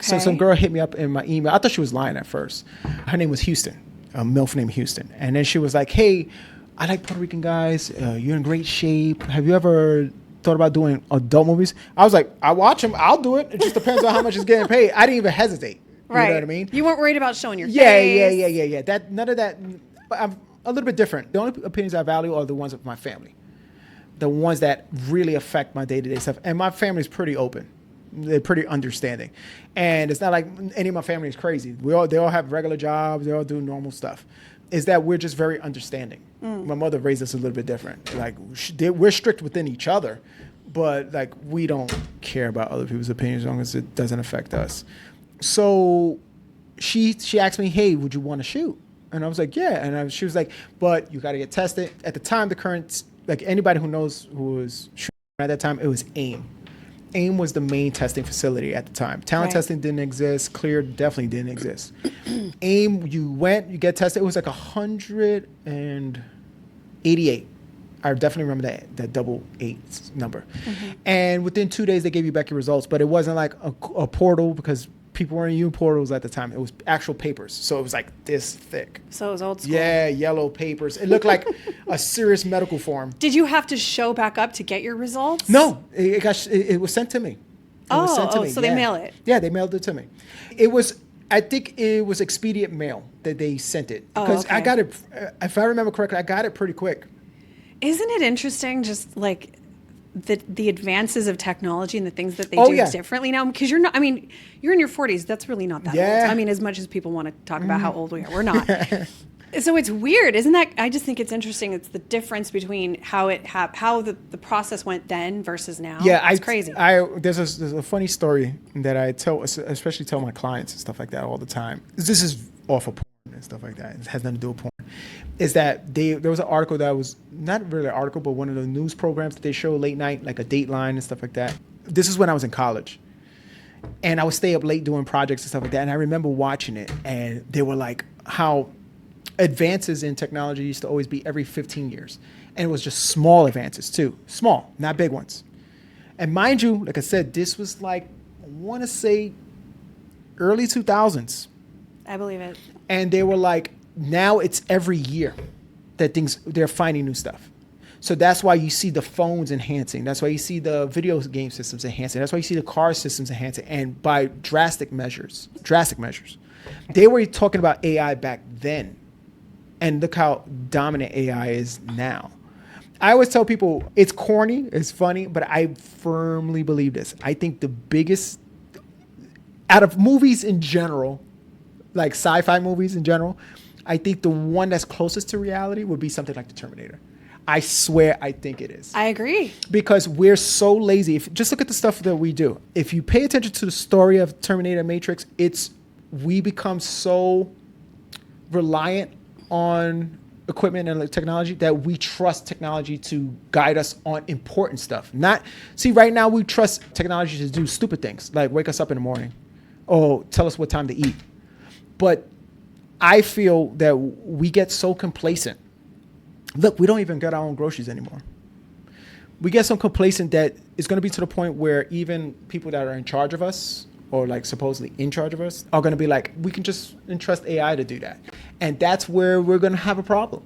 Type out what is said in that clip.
So some girl hit me up in my email. I thought she was lying at first. Her name was Houston, a MILF named Houston. And then she was like, hey, I like Puerto Rican guys. You're in great shape. Have you ever thought about doing adult movies? I was like, I watch them. I'll do it. It just depends on how much is getting paid. I didn't even hesitate. You know what I mean? You weren't worried about showing your face. Yeah. That none of that. I'm a little bit different. The only opinions I value are the ones of my family, the ones that really affect my day-to-day stuff. And my family's pretty open. They're pretty understanding, and it's not like any of my family is crazy. They all have regular jobs. They all do normal stuff. Is that we're just very understanding. My mother raised us a little bit different. Like we're strict within each other, but like we don't care about other people's opinions as long as it doesn't affect us. So she asked me, hey, would you want to shoot? And I was like, yeah. And she was like, but you got to get tested. At the time, the current, like anybody who knows who was shooting at that time, it was AIM. AIM was the main testing facility at the time. Talent testing didn't exist. Clear definitely didn't exist. AIM, you get tested. It was like 188. I definitely remember that double 8 number. And within 2 days, they gave you back your results. But it wasn't like a portal because people weren't using portals at the time. It was actual papers. So it was like this thick. So it was old school. Yeah, yellow papers. It looked like a serious medical form. Did you have to show back up to get your results? No, it was sent to me. So they mail it. Yeah, they mailed it to me. I think it was expedient mail that they sent it. Because I got it, if I remember correctly, I got it pretty quick. Isn't it interesting just like the advances of technology and the things that they do differently now? Because you're in your 40s. That's really not that old. I mean, as much as people want to talk about how old we are, we're not. So it's weird, isn't that? I just think it's interesting. It's the difference between how the process went then versus now. Yeah, it's crazy. There's a funny story that I especially tell my clients and stuff like that all the time. This is off of porn and stuff like that. It has nothing to do with porn. Is that there was an article that was not really an article, but one of the news programs that they show late night, like a Dateline and stuff like that. This is when I was in college. And I would stay up late doing projects and stuff like that. And I remember watching it, and they were like how advances in technology used to always be every 15 years. And it was just small advances too. Small, not big ones. And mind you, like I said, this was like, I want to say early 2000s. I believe it. And they were like, now it's every year that they're finding new stuff. So that's why you see the phones enhancing. That's why you see the video game systems enhancing. That's why you see the car systems enhancing. And by drastic measures. They were talking about AI back then. And look how dominant AI is now. I always tell people it's corny, it's funny, but I firmly believe this. I think the biggest, out of movies in general, like sci-fi movies in general, I think the one that's closest to reality would be something like The Terminator. I swear I think it is. I agree. Because we're so lazy. Just look at the stuff that we do. If you pay attention to the story of Terminator Matrix, we become so reliant on equipment and technology that we trust technology to guide us on important stuff. Right now we trust technology to do stupid things, like wake us up in the morning or tell us what time to eat. But I feel that we get so complacent. Look, we don't even get our own groceries anymore. We get so complacent that it's going to be to the point where even people that are in charge of us or like supposedly in charge of us are going to be like, we can just entrust AI to do that. And that's where we're going to have a problem.